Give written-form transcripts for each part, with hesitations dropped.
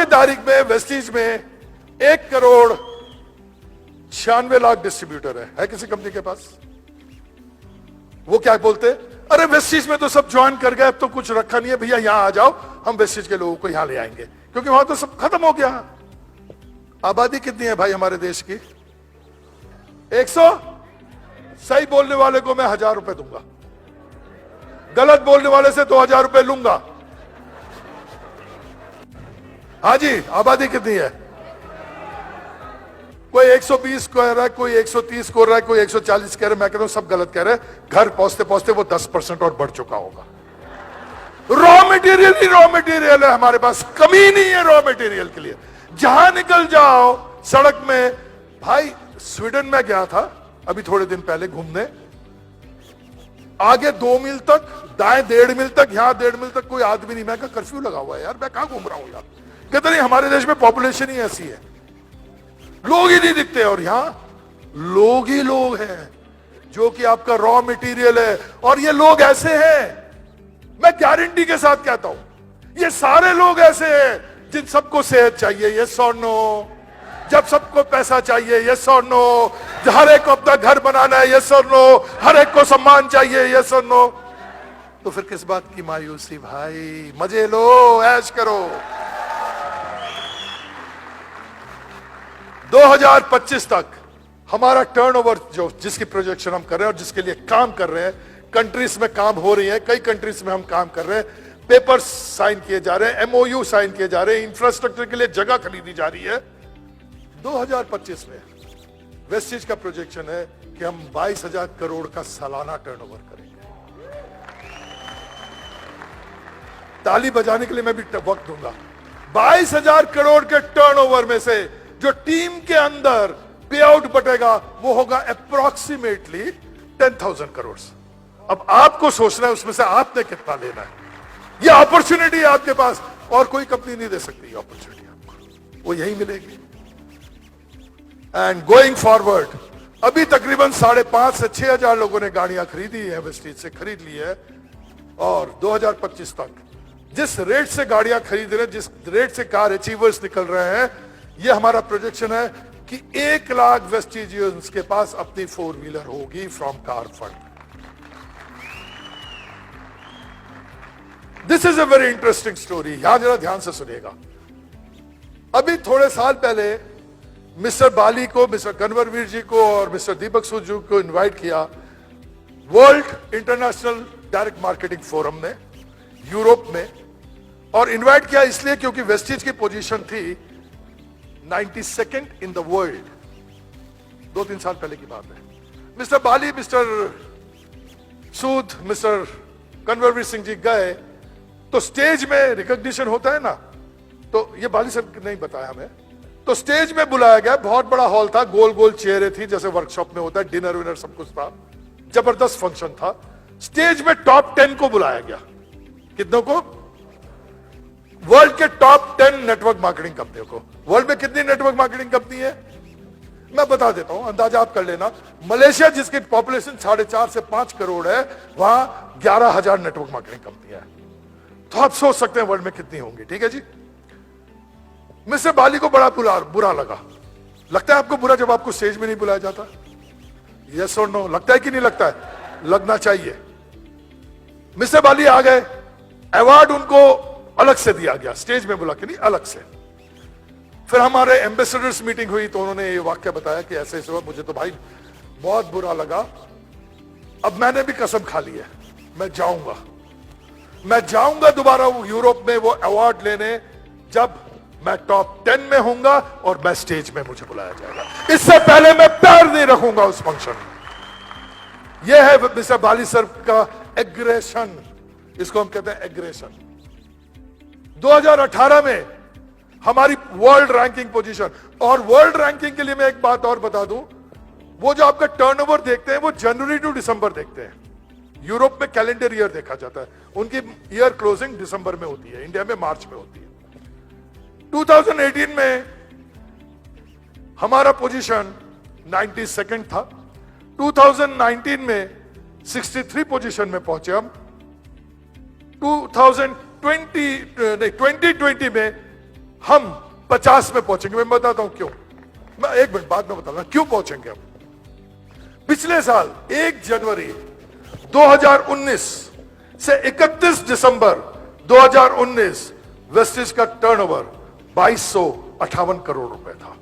की तारीख में वेस्टीज में 1,96,00,000 डिस्ट्रीब्यूटर है किसी कंपनी के पास? वो क्या बोलते, अरे वेस्टीज में तो सब ज्वाइन कर गए, अब तो कुछ रखा नहीं है भैया, यहां आ जाओ, हम वेस्टीज के लोगों को यहां ले आएंगे, क्योंकि वहां तो सब खत्म हो गया। आबादी कितनी है भाई हमारे देश की? 100। सही बोलने वाले को मैं 1,000 रुपए दूंगा, गलत बोलने वाले से 2,000 रुपए लूंगा। हाँ जी, आबादी कितनी है? कोई 120 कह रहा है, कोई 130 कह रहा है, कोई 140 कह रहा है। मैं कहता हूं सब गलत कह रहे हैं। घर पहुंचते पहुंचते वो 10% और बढ़ चुका होगा। रॉ मटेरियल ही रॉ मटेरियल है हमारे पास, कमी नहीं है रॉ मटेरियल के लिए। जहां निकल जाओ सड़क में। भाई स्वीडन में गया था अभी थोड़े दिन पहले घूमने, आगे 2 मील तक, दाएं 1.5 मील तक, यहां 1.5 मील तक कोई आदमी नहीं। मैं कहा कर्फ्यू लगा हुआ है यार, मैं कहां घूम रहा हूं यार? कहते नहीं हमारे देश में पॉपुलेशन ही ऐसी है, लोग ही नहीं दिखते, और यहां लोग ही लोग हैं जो कि आपका रॉ मटेरियल है। और ये लोग ऐसे हैं, मैं गारंटी के साथ कहता हूं, ये सारे लोग ऐसे हैं जिन सबको सेहत चाहिए, ये नो, जब सबको पैसा चाहिए, ये नो, हर एक को अपना घर बनाना है, ये नो, हर एक को सम्मान चाहिए, ये नो। तो फिर किस बात की मायूसी भाई? मजे लो, ऐश करो। 2025 तक हमारा टर्नओवर जो जिसकी प्रोजेक्शन हम कर रहे हैं और जिसके लिए काम कर रहे हैं, कंट्रीज में काम हो रही है, कई कंट्रीज में हम काम कर रहे हैं, पेपर्स साइन किए जा रहे हैं, एमओयू साइन किए जा रहे हैं, इंफ्रास्ट्रक्चर के लिए जगह खरीदी जा रही है। 2025 में वेस्टीज का प्रोजेक्शन है कि हम 22,000 करोड़ का सालाना टर्नओवर करेंगे। ताली बजाने के लिए मैं भी वक्त दूंगा। 22,000 करोड़ के टर्नओवर में से जो टीम के अंदर पे आउट बटेगा वो होगा अप्रोक्सीमेटली 10,000 करोड़। अब आपको सोचना है उसमें से आपने कितना लेना है। ये अपॉर्चुनिटी है आपके पास, और कोई कंपनी नहीं दे सकती ये अपॉर्चुनिटी आपको, वो यही मिलेगी। एंड गोइंग फॉरवर्ड, अभी तकरीबन 5,500 से 6,000 लोगों ने गाड़ियां खरीदी है, वेस्टीज से खरीद ली है। और 2025 तक जिस रेट से गाड़ियां खरीद रहे हैं, जिस रेट से कार अचीवर्स निकल रहे हैं, ये हमारा प्रोजेक्शन है कि 1 लाख वेस्टीजियंस के पास अपनी 4 व्हीलर होगी from car fund. This is a very interesting story, यहां जरा ध्यान से सुनिएगा। अभी थोड़े साल पहले मिस्टर बाली को, मिस्टर कन्वरवीर जी को और मिस्टर दीपक सूद जी को इनवाइट किया world international direct marketing forum ने यूरोप में। और इनवाइट किया इसलिए क्योंकि वेस्टीज की पोजीशन थी 92nd इन द वर्ल्ड। 2-3 साल पहले की बात है। मिस्टर बाली, मिस्टर सूद, मिस्टर कन्वरवीर सिंह जी गए तो स्टेज में रिकॉग्निशन होता है ना, तो ये बाली साहब नहीं बताया हमें। तो स्टेज में बुलाया गया, बहुत बड़ा हॉल था, गोल गोल चेयरें थी जैसे वर्कशॉप में होता है, डिनर विनर सब कुछ था, जबरदस्त फंक्शन था। स्टेज में टॉप 10 को बुलाया गया। कितनों को? वर्ल्ड के टॉप 10 नेटवर्क मार्केटिंग कंपनियों को। वर्ल्ड में कितनी नेटवर्क मार्केटिंग कंपनी है मैं बता देता हूं, अंदाजा आप कर लेना। मलेशिया जिसकी पॉपुलेशन 4.5 से 5 करोड़ है, वहां 11,000 नेटवर्क मार्केटिंग कंपनियां हैं। तो आप सोच सकते हैं वर्ल्ड में कितनी होंगी। ठीक है जी। मिस्टर बाली को बड़ा बुरा लगा। लगता है आपको बुरा जब आपको स्टेज में नहीं बुलाया जाता? यस और नो? लगता है कि नहीं लगता है? लगना चाहिए। मिस्टर बाली आ गए, अवार्ड उनको अलग से दिया गया, स्टेज में बुला के नहीं, अलग से। फिर हमारे एम्बेसडर्स मीटिंग हुई तो उन्होंने ये वाक्य बताया कि ऐसे ऐसे हुआ। मुझे तो भाई बहुत बुरा लगा। अब मैंने भी कसम खा ली है, मैं जाऊंगा दोबारा वो यूरोप में वो अवार्ड लेने, जब मैं टॉप 10 में होऊंगा और मैं स्टेज में मुझे बुलाया जाएगा। इससे पहले मैं पैर नहीं रखूंगा उस फंक्शन में। यह है मिस्टर बाली सर का एग्रेशन, इसको हम कहते हैं एग्रेशन। 2018 में हमारी वर्ल्ड रैंकिंग पोजीशन, और वर्ल्ड रैंकिंग के लिए मैं एक बात और बता दूं, वो जो आपका टर्नओवर देखते हैं वो जनवरी टू दिसंबर देखते हैं। यूरोप में कैलेंडर ईयर देखा जाता है, उनकी ईयर क्लोजिंग दिसंबर में होती है, इंडिया में मार्च में होती है। 2018 में हमारा पोजीशन 92nd था। 2019 में 63 पोजीशन में पहुंचे हम। 2020 में हम 50 में पहुंचेंगे। मैं बताता हूं क्यों, मैं 1 मिनट बाद में बताऊंगा क्यों पहुंचेंगे हम। पिछले साल 1 जनवरी 2019 से 31 दिसंबर 2019 वेस्टेज का टर्नओवर 2258 करोड़ रुपए था।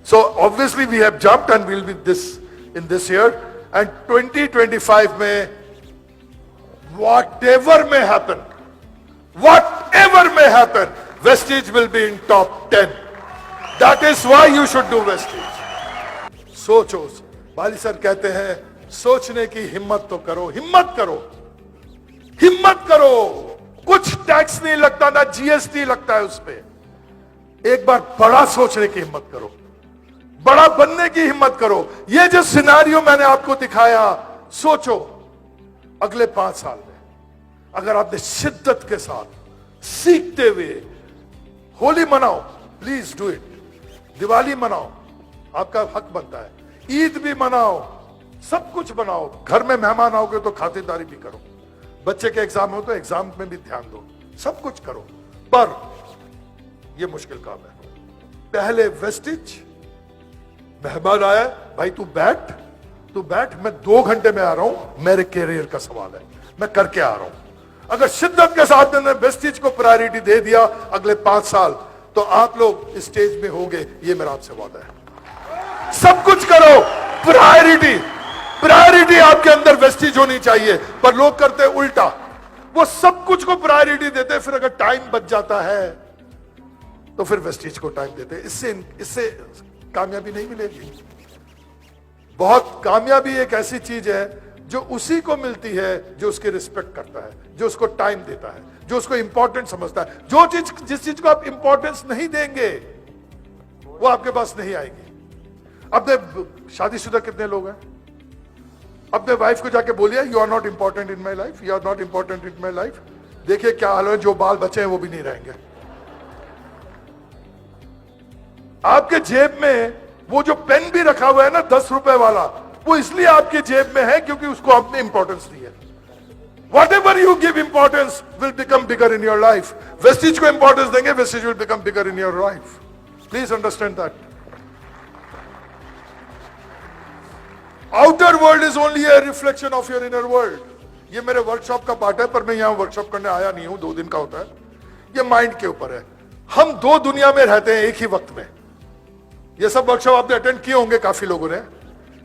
So obviously we have jumped and we'll be this in this year, and 2025 में whatever may happen, Vestige will be in top 10. That is why you should do Vestige. सोचो, बाली सर कहते हैं सोचने की हिम्मत तो करो, हिम्मत करो, हिम्मत करो। कुछ टैक्स नहीं लगता, ना जीएसटी लगता है उस पे। एक बार बड़ा सोचने की हिम्मत करो, बड़ा बनने की हिम्मत करो। ये जो सिनारियो मैंने आपको दिखाया, सोचो अगले 5 साल में अगर आपने शिद्दत के साथ सीखते हुए होली मनाओ, प्लीज डू इट। दिवाली मनाओ, आपका हक बनता है। ईद भी मनाओ, सब कुछ बनाओ। घर में मेहमान आओगे तो खातिरदारी भी करो। बच्चे के एग्जाम हो तो एग्जाम में भी ध्यान दो, सब कुछ करो। पर यह मुश्किल काम है। पहले वेस्टिज, मेहमान आया, भाई तू बैठ, मैं 2 घंटे में आ रहा हूं, मेरे कैरियर का सवाल है, मैं करके आ रहा हूं। अगर शिद्दत के साथ मैंने वेस्टिज को प्रायोरिटी दे दिया अगले 5 साल, तो आप लोग स्टेज में होंगे, ये मेरा आपसे वादा है। सब कुछ करो, प्रायोरिटी आपके अंदर वेस्टिज होनी चाहिए। पर लोग करते उल्टा, वो सब कुछ को प्रायोरिटी देते, फिर अगर टाइम बच जाता है तो फिर वेस्टिज को टाइम देते। इससे कामयाबी नहीं मिलेगी। बहुत कामयाबी एक ऐसी चीज है जो उसी को मिलती है जो उसकी रिस्पेक्ट करता है, जो उसको टाइम देता है, जो उसको इंपॉर्टेंट समझता है। जिस चीज को आप इंपॉर्टेंस नहीं देंगे वो आपके पास नहीं आएगी। अपने शादीशुदा कितने लोग हैं? अपने वाइफ को जाके बोलिए you are not important in my life, you are not important in my life. देखिए क्या हाल है, जो बाल बचे हैं वो भी नहीं रहेंगे। आपके जेब में वो जो पेन भी रखा हुआ है ना 10 रुपए वाला, वो इसलिए आपके जेब में है क्योंकि उसको आपने इंपॉर्टेंस दी है। Whatever you give importance will become bigger in your life. Vestige को इंपॉर्टेंस देंगे, Vestige will become bigger in your life. Please understand that. Outer world is only a reflection of your inner world. ये मेरे workshop का part है, पर मैं यहां workshop करने आया नहीं हूं, 2 दिन का होता है। ये माइंड के ऊपर है। हम 2 दुनिया में रहते हैं एक ही वक्त में। ये सब वर्कशॉप आपने अटेंड किए होंगे काफी लोगों ने।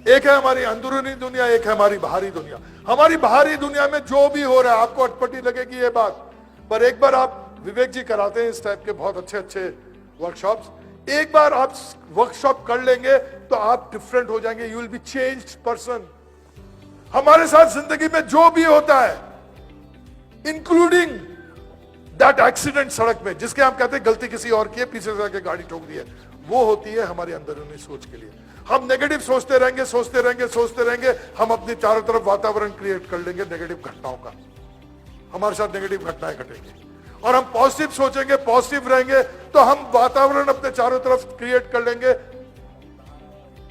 एक है हमारी अंदरूनी दुनिया, एक है हमारी बाहरी दुनिया। हमारी बाहरी दुनिया में जो भी हो रहा है, आपको अटपटी लगेगी ये बात, पर एक बार आप, विवेक जी कराते हैं इस टाइप के बहुत अच्छे अच्छे वर्कशॉप्स, एक बार आप वर्कशॉप कर लेंगे तो आप डिफरेंट हो जाएंगे। You will be changed person. हमारे साथ जिंदगी में जो भी होता है, इंक्लूडिंग दैट एक्सीडेंट सड़क में, जिसके हम कहते हैं गलती किसी और की है, पीछे से आके गाड़ी ठोक दी है, वो होती है हमारी अंदरूनी सोच के लिए। हम नेगेटिव सोचते रहेंगे, हम अपने चारों तरफ वातावरण क्रिएट कर लेंगे नेगेटिव घटनाओं का। हमारे साथ नेगेटिव घटनाएं घटेंगी। और हम पॉजिटिव सोचेंगे, पॉजिटिव रहेंगे, तो हम वातावरण अपने चारों तरफ क्रिएट कर लेंगे,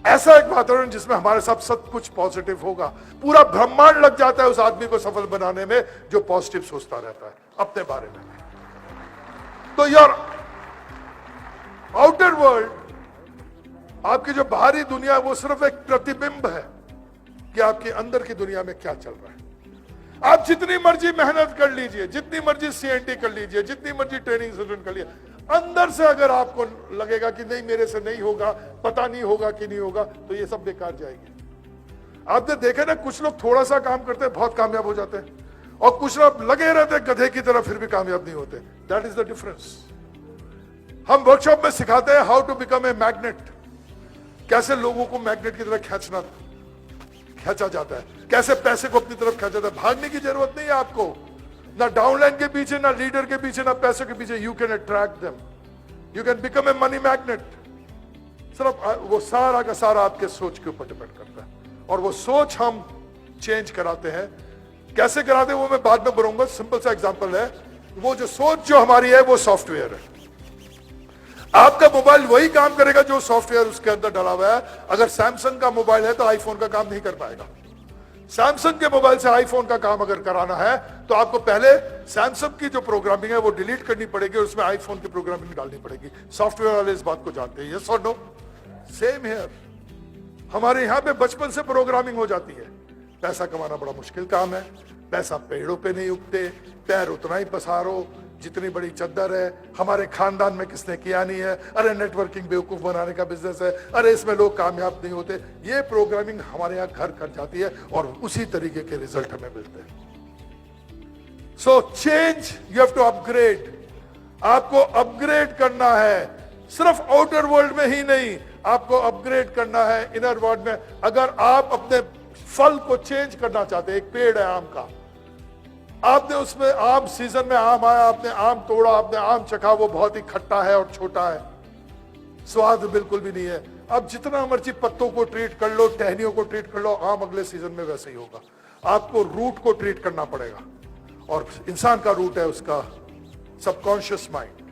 ऐसा एक वातावरण जिसमें हमारे साथ सब कुछ पॉजिटिव होगा। पूरा ब्रह्मांड लग जाता है उस आदमी को सफल बनाने में जो पॉजिटिव सोचता रहता है अपने बारे में। तो यार आउटर वर्ल्ड, आपकी जो बाहरी दुनिया है, वो सिर्फ एक प्रतिबिंब है कि आपके अंदर की दुनिया में क्या चल रहा है। आप जितनी मर्जी मेहनत कर लीजिए, जितनी मर्जी सीएनटी कर लीजिए, जितनी मर्जी ट्रेनिंग सेशन कर लीजिए, अंदर से अगर आपको लगेगा कि नहीं मेरे से नहीं होगा, पता नहीं होगा कि नहीं होगा, तो ये सब बेकार जाएगी। आपने देखा ना, कुछ लोग थोड़ा सा काम करते हैं बहुत कामयाब हो जाते हैं, और कुछ लोग लगे रहते हैं गधे की तरह फिर भी कामयाब नहीं होते। That is the difference. हम वर्कशॉप में सिखाते हैं how to become a magnet, कैसे लोगों को मैग्नेट की तरह खींचा जाता है, कैसे पैसे को अपनी तरफ खींचा जाता है। भागने की जरूरत नहीं है आपको, ना डाउनलाइन के पीछे, ना लीडर के पीछे, ना पैसों के पीछे। You can attract them, you can become a money magnet. सिर्फ वो सारा का सारा आपके सोच के ऊपर डिपेंड करता है, और वो सोच हम चेंज कराते हैं। कैसे कराते हैं वो मैं बाद में बोलूंगा। सिंपल सा एग्जांपल है, वो जो सोच जो हमारी है वो सॉफ्टवेयर है। आपका मोबाइल वही काम करेगा जो सॉफ्टवेयर उसके अंदर डाला हुआ है। अगर सैमसंग का मोबाइल है तो आईफोन का काम नहीं कर पाएगा। सैमसंग के मोबाइल से आईफोन का काम अगर कराना है तो आपको पहले सैमसंग की जो प्रोग्रामिंग है वो डिलीट करनी पड़ेगी और उसमें आईफोन की प्रोग्रामिंग डालनी पड़ेगी। सॉफ्टवेयर वाले इस बात को जानते हैं। यस और नो? Same here. हमारे यहां पे बचपन से प्रोग्रामिंग हो जाती है। पैसा कमाना बड़ा मुश्किल काम है। पैसा पेड़ों पे नहीं उगते, पैर उतना ही पसारो जितनी बड़ी चद्दर है। हमारे खानदान में किसने किया नहीं है, अरे नेटवर्किंग बेवकूफ बनाने का बिजनेस है, अरे इसमें लोग कामयाब नहीं होते। ये प्रोग्रामिंग हमारे यहाँ घर कर जाती है और उसी तरीके के रिजल्ट हमें मिलते हैं। So change, you have to upgrade. आपको अपग्रेड करना है, सिर्फ आउटर वर्ल्ड में ही नहीं, आपको अपग्रेड करना है इनर वर्ल्ड में। अगर आप अपने फल को चेंज करना चाहते हैं, एक पेड़ है आम का, आपने उसमें आम सीजन में आम आया, आपने आम तोड़ा, आपने आम चखा, वो बहुत ही खट्टा है और छोटा है, स्वाद बिल्कुल भी नहीं है। अब जितना मर्जी पत्तों को ट्रीट कर लो, टहनियों को ट्रीट कर लो, आम अगले सीजन में वैसे ही होगा। आपको रूट को ट्रीट करना पड़ेगा और इंसान का रूट है उसका सबकॉन्शियस माइंड।